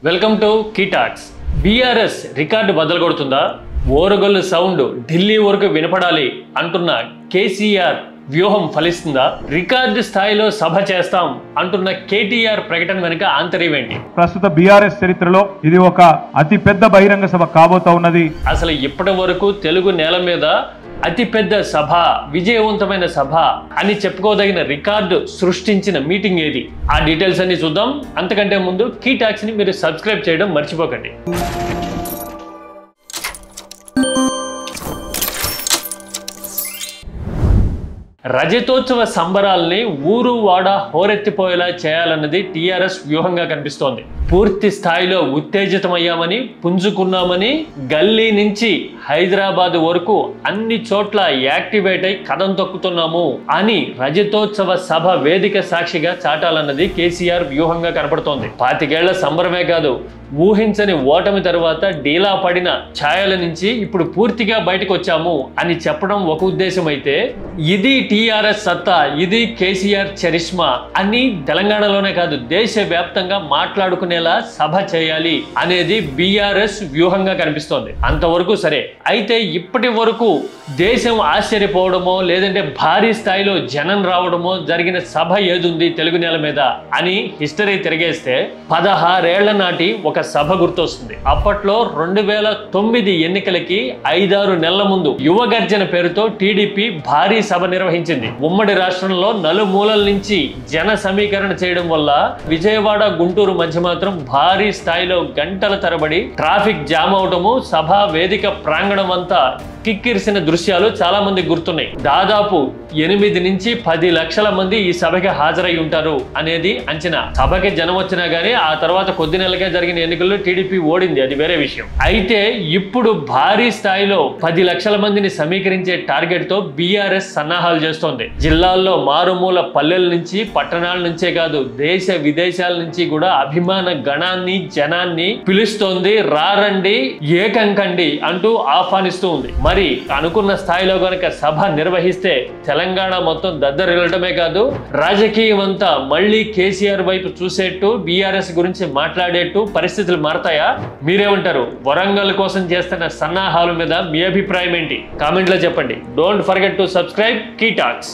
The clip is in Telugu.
Welcome to key talks. BRS record బద్దలు కొడుతుందా? ఓరుగల్లు సౌండ్ ఢిల్లీ వరకు వినపడాలి అంటున్న కేసీఆర్ వ్యూహం ఫలిస్తుందా? రికార్డు స్థాయిలో సభ చేస్తాం అంటున్న కేటీఆర్ ప్రకటన వెనుక ఆంతర్యం ఏంటి? ప్రస్తుత బీఆర్ఎస్ చరిత్రలో ఇది ఒక అతి పెద్ద బహిరంగ సభ కాబోతా ఉన్నది. అసలు ఇప్పటి వరకు తెలుగు నేల మీద అతిపెద్ద సభ, విజయవంతమైన సభ అని చెప్పుకోదగిన రికార్డు సృష్టించిన మీటింగ్ ఏది? ఆ డీటెయిల్స్ అన్ని చూద్దాం. అంతకంటే ముందు కీ టాక్స్ ని మీరు సబ్స్క్రైబ్ చేయడం మర్చిపోకండి. రజతోత్సవ సంబరాల్ని ఊరు వాడ హోరెత్తిపోయేలా చేయాలన్నది టీఆర్ఎస్ వ్యూహంగా కనిపిస్తోంది. పూర్తి స్థాయిలో ఉత్తేజితమయ్యామని, పుంజుకున్నామని, గల్లీ నుంచి హైదరాబాద్ వరకు అన్ని చోట్ల యాక్టివేట్ అయి కదం తొక్కుతున్నాము అని రజతోత్సవ సభ వేదిక సాక్షిగా చాటాలన్నది కేసీఆర్ వ్యూహంగా కనపడుతోంది. 25 ఏళ్ల సంబరమే కాదు, ఊహించని ఓటమి తరువాత డీలా పడిన ఛాయల నుంచి ఇప్పుడు పూర్తిగా బయటకు వచ్చాము అని చెప్పడం ఒక ఉద్దేశం అయితే, ఇది టీఆర్ఎస్ సత్తా, ఇది కేసీఆర్ చరిష్మా అని తెలంగాణలోనే కాదు దేశవ్యాప్తంగా మాట్లాడుకునేలా సభ చేయాలి అనేది బీఆర్ఎస్ వ్యూహంగా కనిపిస్తోంది. అంతవరకు సరే. అయితే ఇప్పటి వరకు దేశం ఆశ్చర్యపోవడమో లేదంటే భారీ స్థాయిలో జనం రావడమో జరిగిన సభ ఏదుంది తెలుగు నేల మీద అని హిస్టరీ తిరిగేస్తే 16 ఏళ్ల నాటి ఒక సభ గుర్తొస్తుంది. అప్పట్లో 2009 ఎన్నికలకి 5-6 నెలల ముందు యువగర్జన పేరుతో టీడీపీ భారీ సభ నిర్వహించింది. ఉమ్మడి రాష్ట్రంలో నలుమూలల నుంచి జన సమీకరణ చేయడం వల్ల విజయవాడ గుంటూరు మధ్య మాత్రం భారీ స్థాయిలో గంటల తరబడి ట్రాఫిక్ జామ్ అవటము, సభా వేదిక ప్రాంగణం అంతా కిక్కిరిసిన దృశ్యాలు చాలా మంది గుర్తున్నాయి. దాదాపు 8 నుంచి 10 లక్షల మంది ఈ సభకి హాజరై ఉంటారు అనేది అంచనా. సభకి జనం వచ్చినా గానీ ఆ తర్వాత కొద్ది నెలలుగా జరిగిన ఎన్నికల్లో టీడీపీ ఓడింది, అది వేరే విషయం. అయితే ఇప్పుడు భారీ స్థాయిలో 10 లక్షల మందిని సమీకరించే టార్గెట్ తో బీఆర్ఎస్ సన్నాహాలు చేస్తోంది. జిల్లాల్లో మారుమూల పల్లెల నుంచి, పట్టణాల నుంచే కాదు దేశ విదేశాల నుంచి కూడా అభిమాన గణాన్ని, జనాన్ని పిలుస్తోంది. రారండి, ఏకం కండి అంటూ ఆహ్వానిస్తూ ఉంది. మరి అనుకున్న స్థాయిలో గనక సభ నిర్వహిస్తే తెలంగాణ మొత్తం దద్దరిల్లటమే కాదు, రాజకీయం అంతా మళ్ళీ కేసీఆర్ వైపు చూసేట్టు, బీఆర్ఎస్ గురించి మాట్లాడేట్టు పరిస్థితులు మారతాయా? మీరేమంటారు? వరంగల్ కోసం చేస్తున్న సన్నాహాల మీద మీ అభిప్రాయం ఏంటి? కామెంట్లో చెప్పండి. Don't forget to subscribe key talks.